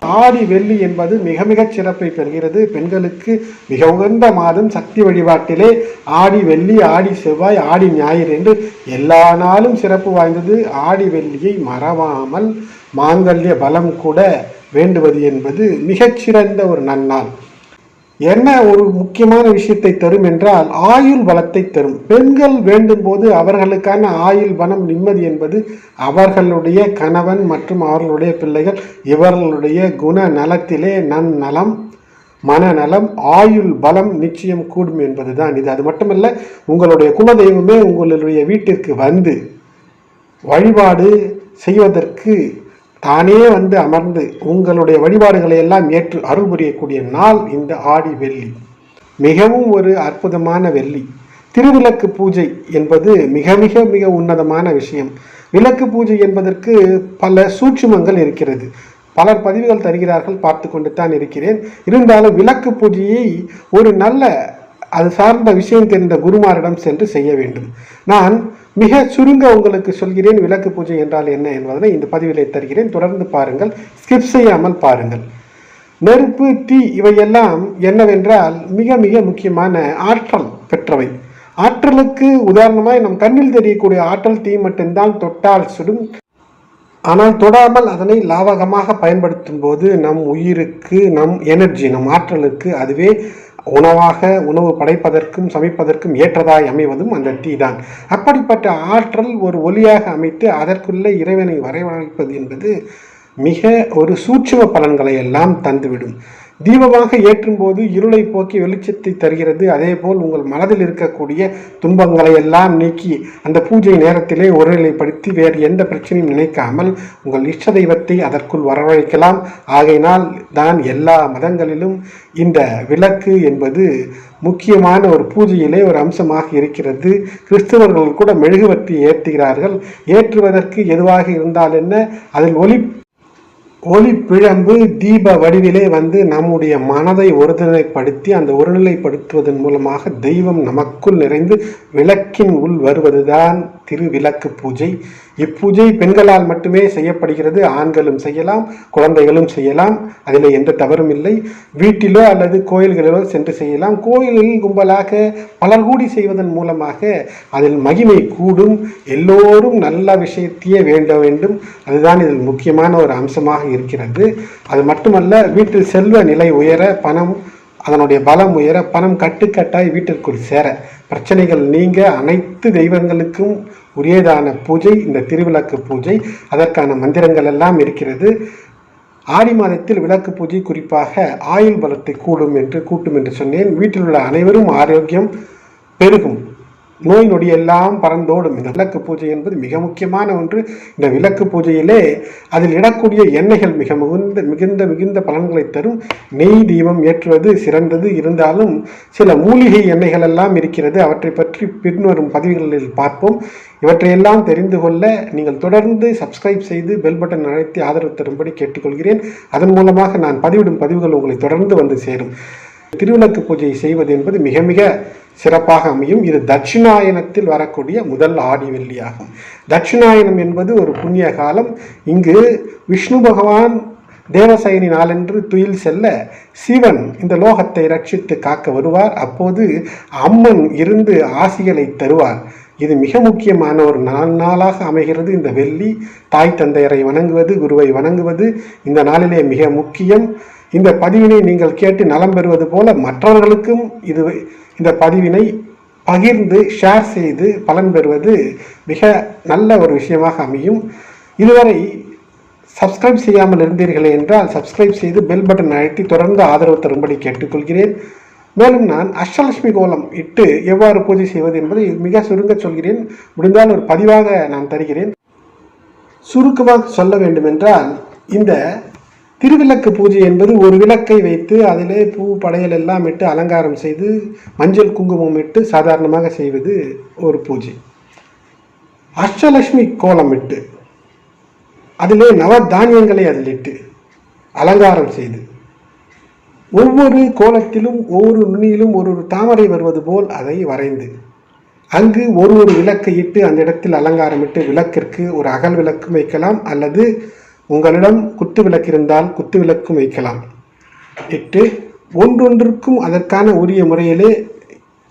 ஆடி வெள்ளி என்பது மிக மிகச் சிறப்பை பெறுகிறது. பெண்களுக்கு மிக உகந்த மாதம். சக்தி வழிபாட்டிலே ஆடி வெள்ளி, ஆடி செவ்வாய், ஆடி ஞாயிறு என்று எல்லா நாளும் சிறப்பு வாய்ந்தது. ஆடி வெள்ளியை மறவாமல் மாங்கல்ய பலம் கூட வேண்டுவது என்பது மிகச்சிறந்த ஒரு நன்னாள். என்ன ஒரு முக்கியமான விஷயத்தை தரும் என்றால் ஆயுள் பலத்தை தரும். பெண்கள் வேண்டும் போது அவர்களுக்கான ஆயுள் பலம், நிம்மதி என்பது அவர்களுடைய கணவன் மற்றும் அவர்களுடைய பிள்ளைகள் இவர்களுடைய குண நலத்திலே நன்னலம், மனநலம், ஆயுள் பலம் நிச்சயம் கூடும் என்பதுதான் இது. அது மட்டுமல்ல, உங்களுடைய குலதெய்வமே உங்களுடைய வீட்டிற்கு வந்து வழிபாடு செய்வதற்கு தானே வந்து அமர்ந்து உங்களுடைய வழிபாடுகளை எல்லாம் ஏற்று அருள் புரியக்கூடிய நாள் இந்த ஆடி வெள்ளி. மிகவும் ஒரு அற்புதமான வெள்ளி. திருவிளக்கு பூஜை என்பது மிக மிக மிக உன்னதமான விஷயம். விளக்கு பூஜை என்பதற்கு பல சூட்சுமங்கள் இருக்கிறது. பலர் பதிவுகள் தருகிறார்கள், பார்த்து கொண்டு தான் இருக்கிறேன். இருந்தாலும் விளக்கு பூஜையை ஒரு நல்ல அது சார்ந்த விஷயம் தெரிந்த குருமாரிடம் சென்று செய்ய வேண்டும். நான் மிக சுருங்க உங்களுக்கு சொல்கிறேன் விளக்கு பூஜை என்றால் என்ன என்பதனை இந்த பதிவிலே தருகிறேன். தொடர்ந்து பாருங்கள், ஸ்கிப் செய்யாமல் பாருங்கள். நெருப்பு, தீ இவையெல்லாம் என்னவென்றால் மிக மிக முக்கியமான ஆற்றல் பெற்றவை. ஆற்றலுக்கு உதாரணமாய் நம் கண்ணில் தெரியக்கூடிய ஆற்றல் தீ மட்டும்தான், தொட்டால் சுடும். ஆனால் தொடாமல் அதனை லாவகமாக பயன்படுத்தும் போது நம் உயிருக்கு, நம் எனர்ஜி, நம் ஆற்றலுக்கு அதுவே உணவு படைப்பதற்கும் சமைப்பதற்கும் ஏற்றதாய் அமைவதும் அந்த தீ தான். அப்படிப்பட்ட ஆற்றல் ஒரு ஒளியாக அமைத்து அதற்குள்ளே இறைவனை வரவழைப்பது என்பது மிக ஒரு சூட்சும பலன்களை எல்லாம் தந்துவிடும். தீபமாக ஏற்றும் போது இருளை போக்கி வெளிச்சத்தை தருகிறது. அதே போல் உங்கள் மனதில் இருக்கக்கூடிய துன்பங்களை எல்லாம் நீக்கி அந்த பூஜை நேரத்திலே ஒருநிலைப்படுத்தி வேறு எந்த பிரச்சனையும் நினைக்காமல் உங்கள் இஷ்ட தெய்வத்தை அதற்குள் வரவழைக்கலாம். ஆகையினால் தான் எல்லா மதங்களிலும் இந்த விளக்கு என்பது முக்கியமான ஒரு பூஜையிலே ஒரு அம்சமாக இருக்கிறது. கிறிஸ்தவர்கள் கூட மெழுகுவர்த்தி ஏற்றுகிறார்கள். ஏற்றுவதற்கு எதுவாக இருந்தால் என்ன, அதில் ஒளி பிழம்பு தீப வடிவிலே வந்து நம்முடைய மனதை ஒருநிலைப்படுத்தி அந்த ஒருநிலைப்படுத்துவதன் மூலமாக தெய்வம் நமக்குள் நிறைந்து விளக்கின் உள் வருவதுதான் திருவிளக்கு பூஜை. இப்பூஜை பெண்களால் மட்டுமே செய்யப்படுகிறது. ஆண்களும் செய்யலாம், குழந்தைகளும் செய்யலாம். அதில் எந்த தவறும் இல்லை. வீட்டிலோ அல்லது கோயில்களிலோ சென்று செய்யலாம். கோயிலில் கும்பலாக பலர் கூடி செய்வதன் மூலமாக அதில் மகிமை கூடும். எல்லோரும் நல்ல விஷயத்தையே வேண்ட வேண்டும். அதுதான் இதில் முக்கியமான ஒரு அம்சமாக இருக்கிறது. அது மட்டுமல்ல, வீட்டில் செல்வ நிலை உயர, பணம் அதனுடைய பலம் உயர, பணம் கட்டுக்கட்டாய் வீட்டிற்குள் சேர, பிரச்சனைகள் நீங்க, அனைத்து தெய்வங்களுக்கும் உரியதான பூஜை இந்த திருவிளக்கு பூஜை. அதற்கான மந்திரங்கள் எல்லாம் இருக்கிறது. ஆடி மாதத்தில் விளக்கு பூஜை குறிப்பாக ஆயுள் பலத்தை கூட்டும் என்று சொன்னேன். வீட்டில் உள்ள அனைவரும் ஆரோக்கியம் பெருகும், நோய் நொடி எல்லாம் பறந்தோடும். இந்த விளக்கு பூஜை என்பது மிக முக்கியமான ஒன்று. இந்த விளக்கு பூஜையிலே அதில் இடக்கூடிய எண்ணெய்கள் மிகுந்த பலன்களை தரும். நெய் தீபம் ஏற்றுவது சிறந்தது. இருந்தாலும் சில மூலிகை எண்ணெய்கள் எல்லாம் இருக்கிறது. அவற்றை பற்றி பின்வரும் பதிவுகளில் பார்ப்போம். இவற்றையெல்லாம் தெரிந்து கொள்ள நீங்கள் தொடர்ந்து சப்ஸ்கிரைப் செய்து பெல் பட்டன் அழைத்து ஆதரவு தரும்படி கேட்டுக்கொள்கிறேன். அதன் மூலமாக நான் பதிவிடும் பதிவுகள் உங்களை தொடர்ந்து வந்து சேரும். திருவிளக்கு பூஜை செய்வது என்பது மிக மிக சிறப்பாக அமையும். இது தட்சிணாயனத்தில் வரக்கூடிய முதல் ஆடி வெள்ளியாகும். தட்சிணாயனம் என்பது ஒரு புண்ணிய காலம். இங்கு விஷ்ணு பகவான் தேவசயனி நாளென்று துயில் செல்ல சிவன் இந்த லோகத்தை ரட்சித்து காக்க வருவார். அப்போது அம்மன் இருந்து ஆசிகளை தருவார். இது மிக முக்கியமான ஒரு நாளாக அமைகிறது. இந்த வெள்ளி தாய் தந்தையரை வணங்குவது, குருவை வணங்குவது இந்த நாளிலே மிக முக்கியம். இந்த பதிவினை நீங்கள் கேட்டு நலம் பெறுவது போல மற்றவர்களுக்கும் இந்த பதிவினை பகிர்ந்து ஷேர் செய்து பலன் பெறுவது மிக நல்ல ஒரு விஷயமாக அமையும். இதுவரை சப்ஸ்கிரைப் செய்யாமல் இருந்தீர்களே என்றால் சப்ஸ்கிரைப் செய்து பெல் பட்டன் அழுத்தி தொடர்ந்து ஆதரவு தரும்படி கேட்டுக்கொள்கிறேன். மேலும் நான் அஷ்டலட்சுமி கோலம் இட்டு எவ்வாறு பூஜை செய்வது என்பதை மிக சுருங்க சொல்கிறேன். முடிந்தால் ஒரு பதிவாக நான் தருகிறேன். சுருக்கமாக சொல்ல வேண்டுமென்றால், இந்த திருவிளக்கு பூஜை என்பது ஒரு விளக்கை வைத்து அதிலே பூ படையல் எல்லாம் இட்டு அலங்காரம் செய்து மஞ்சள் குங்குமம் இட்டு சாதாரணமாக செய்வது ஒரு பூஜை. அஷ்டலட்சுமி கோலம் இட்டு அதிலே நவதானியங்களை அதில் இட்டு அலங்காரம் செய்து ஒவ்வொரு கோலத்திலும் ஒவ்வொரு நுனியிலும் ஒரு தாமரை வருவது போல் அதை வரைந்து அங்கு ஒரு விளக்கை இட்டு அந்த இடத்தில் அலங்காரம் இட்டு விளக்கிற்கு ஒரு அகல் விளக்கு வைக்கலாம் அல்லது உங்களிடம் குத்து விளக்கு இருந்தால் குத்து விளக்கும் வைக்கலாம். 8 ஒன்றொன்றுக்கும் அதற்கான உரிய முறையிலே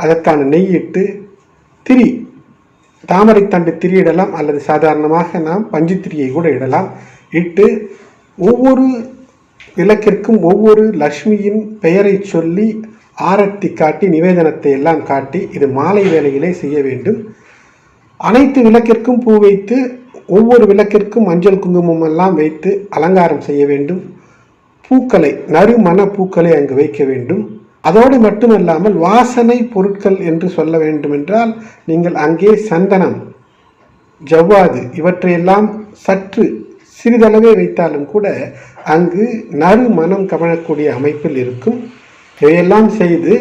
அதற்கான நெய் இட்டு திரி, தாமரைத்தண்டு திரி இடலாம், அல்லது சாதாரணமாக நாம் பஞ்சு திரியை கூட இடலாம். இட்டு ஒவ்வொரு விளக்கிற்கும் ஒவ்வொரு லக்ஷ்மியின் பெயரை சொல்லி ஆரத்தி காட்டி நிவேதனத்தை எல்லாம் காட்டி இது மாலை வேளையிலே செய்ய வேண்டும். அனைத்து விளக்கிற்கும் பூ வைத்து ஒவ்வொரு விளக்கிற்கும் மஞ்சள் குங்குமம் எல்லாம் வைத்து அலங்காரம் செய்ய வேண்டும். பூக்களை, நறுமண பூக்களை அங்கு வைக்க வேண்டும். அதோடு மட்டுமல்லாமல் வாசனை பொருட்கள் என்று சொல்ல வேண்டுமென்றால் நீங்கள் அங்கே சந்தனம், ஜவ்வாது இவற்றையெல்லாம் சற்று சிறிதளவே வைத்தாலும் கூட அங்கு நறுமணம் கவனக்கூடிய அமைப்பில் இருக்கும். இவையெல்லாம் செய்து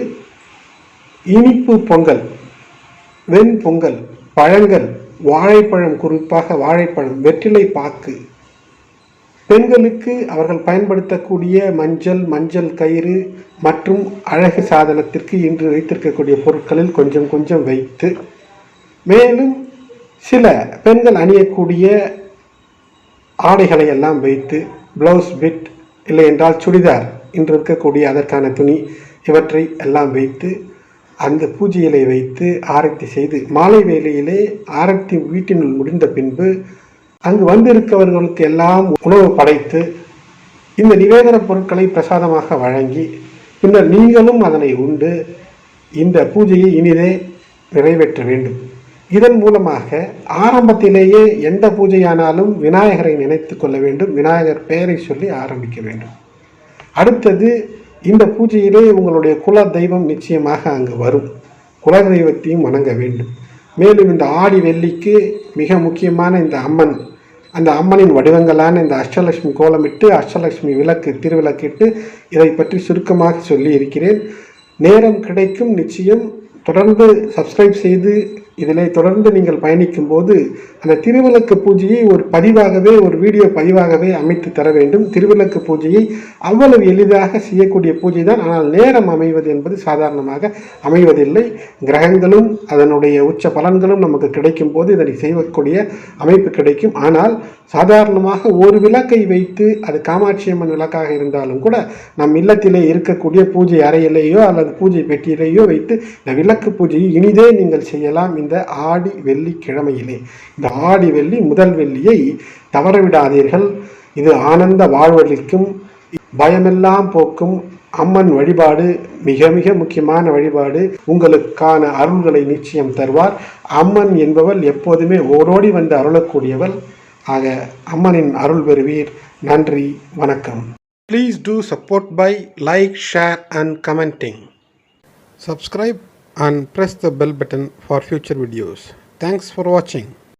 இனிப்பு பொங்கல், வெண்பொங்கல், பழங்கள், வாழைப்பழம், குறிப்பாக வாழைப்பழம், வெற்றிலை பாக்கு, பெண்களுக்கு அவர்கள் பயன்படுத்தக்கூடிய மஞ்சள் கயிறு மற்றும் அழகு சாதனத்திற்கு இன்று வைத்திருக்கக்கூடிய பொருட்களில் கொஞ்சம் கொஞ்சம் வைத்து, மேலும் சில பெண்கள் அணியக்கூடிய ஆடைகளை எல்லாம் வைத்து, ப்ளவுஸ் பிட் இல்லை என்றால் சுடிதார், இன்று இருக்கக்கூடிய அதற்கான துணி, இவற்றை எல்லாம் வைத்து அந்த பூஜையிலே வைத்து ஆரத்தி செய்து மாலை வேளையிலே ஆரத்தி வீட்டினுள் முடிந்த பின்பு அங்கு வந்திருக்கவர்களுக்கு எல்லாம் உணவு படைத்து இந்த நிவேதன பொருட்களை பிரசாதமாக வழங்கி பின்னர் நீங்களும் அதனை உண்டு இந்த பூஜையை இனிதே நிறைவேற்ற வேண்டும். இதன் மூலமாக ஆரம்பத்திலேயே எந்த பூஜையானாலும் விநாயகரை நினைத்து கொள்ள வேண்டும். விநாயகர் பெயரை சொல்லி ஆரம்பிக்க வேண்டும். அடுத்தது, இந்த பூஜையிலே உங்களுடைய குல தெய்வம் நிச்சயமாக அங்கு வரும். குல தெய்வத்தையும் வணங்க வேண்டும். மேலும் இந்த ஆடி வெள்ளிக்கு மிக முக்கியமான இந்த அம்மன், அந்த அம்மனின் வடிவங்களான இந்த அஷ்டலட்சுமி கோலமிட்டு அஷ்டலட்சுமி விளக்கு திருவிளக்கிட்டு இதை பற்றி சுருக்கமாக சொல்லி இருக்கிறேன். நேரம் கிடைக்கும் நிச்சயம் தொடர்ந்து சப்ஸ்கிரைப் செய்து இதிலே தொடர்ந்து நீங்கள் பயணிக்கும் போது அந்த திருவிளக்கு பூஜையை ஒரு பதிவாகவே, ஒரு வீடியோ பதிவாகவே அமைத்து தர வேண்டும். திருவிளக்கு பூஜையை அவ்வளவு எளிதாக செய்யக்கூடிய பூஜை தான். ஆனால் நேரம் அமைவது என்பது சாதாரணமாக அமைவதில்லை. கிரகங்களும் அதனுடைய உச்ச பலன்களும் நமக்கு கிடைக்கும் போது இதனை செய்யக்கூடிய அமைப்பு கிடைக்கும். ஆனால் சாதாரணமாக ஒரு விளக்கை வைத்து, அது காமாட்சி அம்மன் விளக்காக இருந்தாலும் கூட நம் இல்லத்திலே இருக்கக்கூடிய பூஜை அறையிலேயோ அல்லது பூஜை பெட்டியிலேயோ வைத்து இந்த விளக்கு பூஜையை இனிதே நீங்கள் செய்யலாம். இந்த ஆடி வெள்ளிக்கிழமையிலே, இந்த ஆடி வெள்ளி முதல் வெள்ளியை தவறவிடாதீர்கள். இது ஆனந்த வாழ்வழிக்கும், பயமெல்லாம் போக்கும் அம்மன் வழிபாடு, மிக மிக முக்கியமான வழிபாடு. உங்களுக்கான அருள்களை நிச்சயம் தருவார். அம்மன் என்பவள் எப்போதுமே ஓடோடி வந்து அருளக்கூடியவள். ஆக அம்மனின் அருள் பெறுவீர். நன்றி, வணக்கம். Please do support by like, share and commenting. Subscribe and press the bell button for future videos. Thanks for watching.